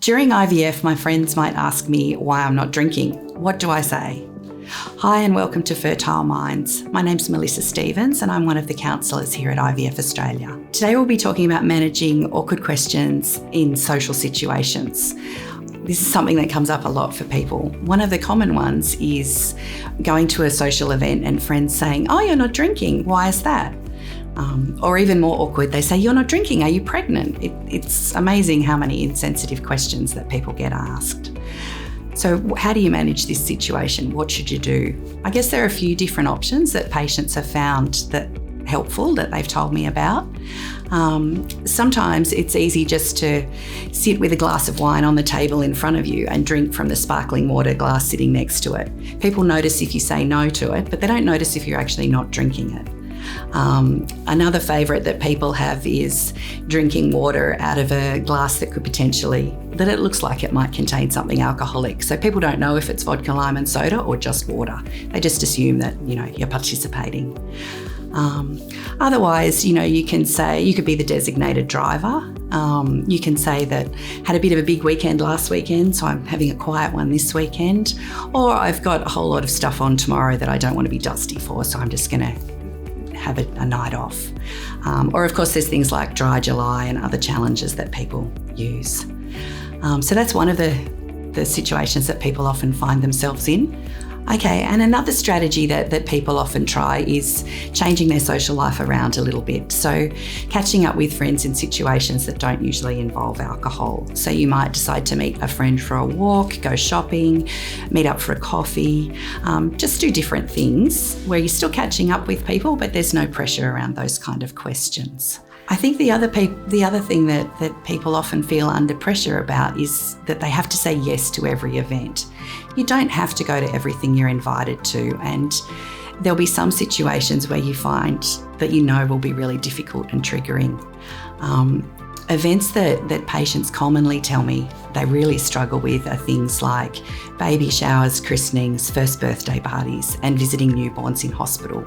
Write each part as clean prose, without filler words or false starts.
During IVF, my friends might ask me why I'm not drinking. What do I say? Hi and welcome to Fertile Minds. My name's Melissa Stevens and I'm one of the counsellors here at IVFAustralia. Today we'll be talking about managing awkward questions in social situations. This is something that comes up a lot for people. One of the common ones is going to a social event and friends saying, "Oh, you're not drinking. Why is that?" Or even more awkward, they say, "You're not drinking. Are you pregnant?" It's amazing how many insensitive questions that people get asked. So how do you manage this situation? What should you do? I guess there are a few different options that patients have found that helpful that they've told me about. Sometimes it's easy just to sit with a glass of wine on the table in front of you and drink from the sparkling water glass sitting next to it. People notice if you say no to it, but they don't notice if you're actually not drinking it. Another favourite that people have is drinking water out of a glass that it looks like it might contain something alcoholic. So people don't know if it's vodka, lime and soda or just water. They just assume that, you're participating. Otherwise, you could be the designated driver. You can say that had a bit of a big weekend last weekend, so I'm having a quiet one this weekend. Or I've got a whole lot of stuff on tomorrow that I don't want to be dusty for, so I'm just going to have a night off. Or of course there's things like dry July and other challenges that people use. So that's one of the situations that people often find themselves in. Okay, and another strategy that people often try is changing their social life around a little bit. So catching up with friends in situations that don't usually involve alcohol. So you might decide to meet a friend for a walk, go shopping, meet up for a coffee, just do different things where you're still catching up with people, but there's no pressure around those kind of questions. I think the other thing that people often feel under pressure about is that they have to say yes to every event. You don't have to go to everything you're invited to, and there'll be some situations where you find that will be really difficult and triggering. Events that patients commonly tell me they really struggle with are things like baby showers, christenings, first birthday parties, and visiting newborns in hospital.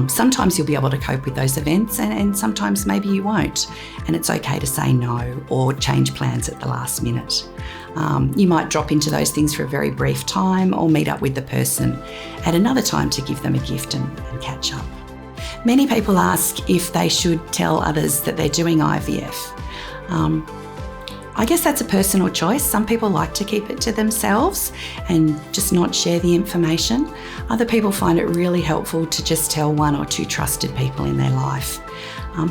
Sometimes you'll be able to cope with those events and sometimes maybe you won't. And it's okay to say no or change plans at the last minute. You might drop into those things for a very brief time or meet up with the person at another time to give them a gift and catch up. Many people ask if they should tell others that they're doing IVF. I guess that's a personal choice. Some people like to keep it to themselves and just not share the information. Other people find it really helpful to just tell one or two trusted people in their life.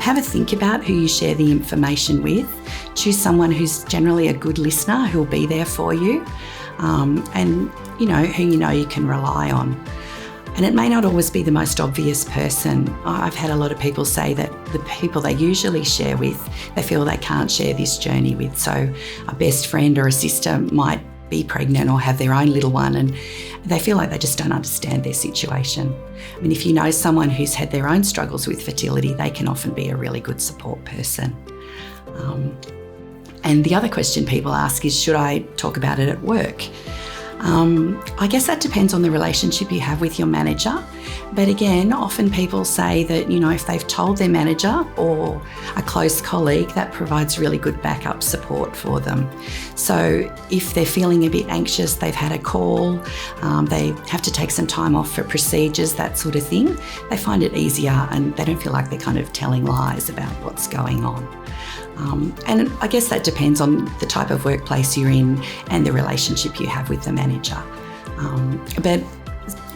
Have a think about who you share the information with. Choose someone who's generally a good listener, who'll be there for you, and who you can rely on. And it may not always be the most obvious person. I've had a lot of people say that the people they usually share with, they feel they can't share this journey with. So a best friend or a sister might be pregnant or have their own little one and they feel like they just don't understand their situation. I mean, if you know someone who's had their own struggles with fertility, they can often be a really good support person. And the other question people ask is, should I talk about it at work? I guess that depends on the relationship you have with your manager. But again, often people say that, if they've told their manager or a close colleague, that provides really good backup support for them. So if they're feeling a bit anxious, they've had a call, they have to take some time off for procedures, that sort of thing, they find it easier and they don't feel like they're kind of telling lies about what's going on. And I guess that depends on the type of workplace you're in and the relationship you have with the manager. But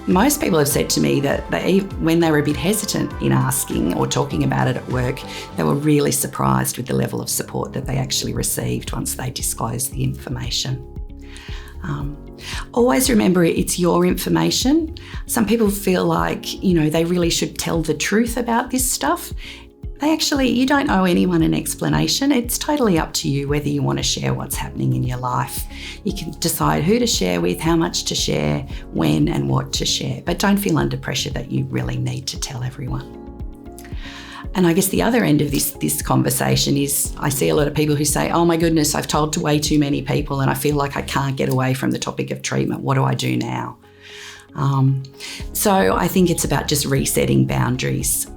most people have said to me that when they were a bit hesitant in asking or talking about it at work, they were really surprised with the level of support that they actually received once they disclosed the information. Always remember it's your information. Some people feel like, they really should tell the truth about this stuff. You don't owe anyone an explanation. It's totally up to you whether you want to share what's happening in your life. You can decide who to share with, how much to share, when and what to share, but don't feel under pressure that you really need to tell everyone. And I guess the other end of this conversation is I see a lot of people who say, "Oh my goodness, I've told to way too many people and I feel like I can't get away from the topic of treatment. What do I do now?" So I think it's about just resetting boundaries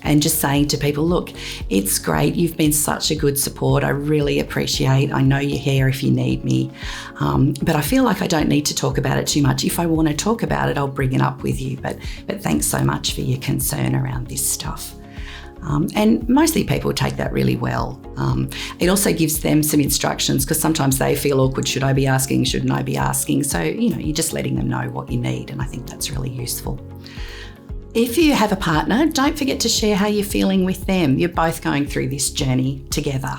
and just saying to people, look, it's great. You've been such a good support. I really appreciate. I know you're here if you need me. But I feel like I don't need to talk about it too much. If I want to talk about it, I'll bring it up with you. But thanks so much for your concern around this stuff. And mostly people take that really well. It also gives them some instructions because sometimes they feel awkward. Should I be asking? Shouldn't I be asking? So, you're just letting them know what you need. And I think that's really useful. If you have a partner, don't forget to share how you're feeling with them. You're both going through this journey together.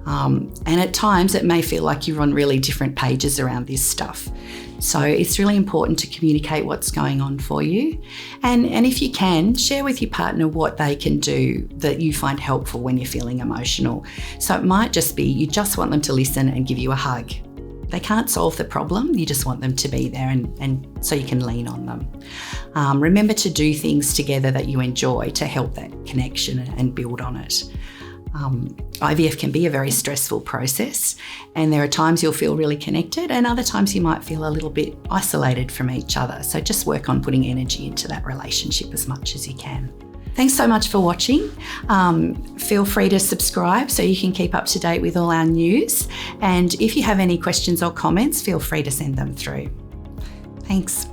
And at times it may feel like you're on really different pages around this stuff. So it's really important to communicate what's going on for you. And if you can, share with your partner what they can do that you find helpful when you're feeling emotional. So it might just be you just want them to listen and give you a hug. They can't solve the problem, you just want them to be there and so you can lean on them. Remember to do things together that you enjoy to help that connection and build on it. IVF can be a very stressful process, and there are times you'll feel really connected and other times you might feel a little bit isolated from each other. So just work on putting energy into that relationship as much as you can. Thanks so much for watching. Feel free to subscribe so you can keep up to date with all our news. And if you have any questions or comments, feel free to send them through. Thanks.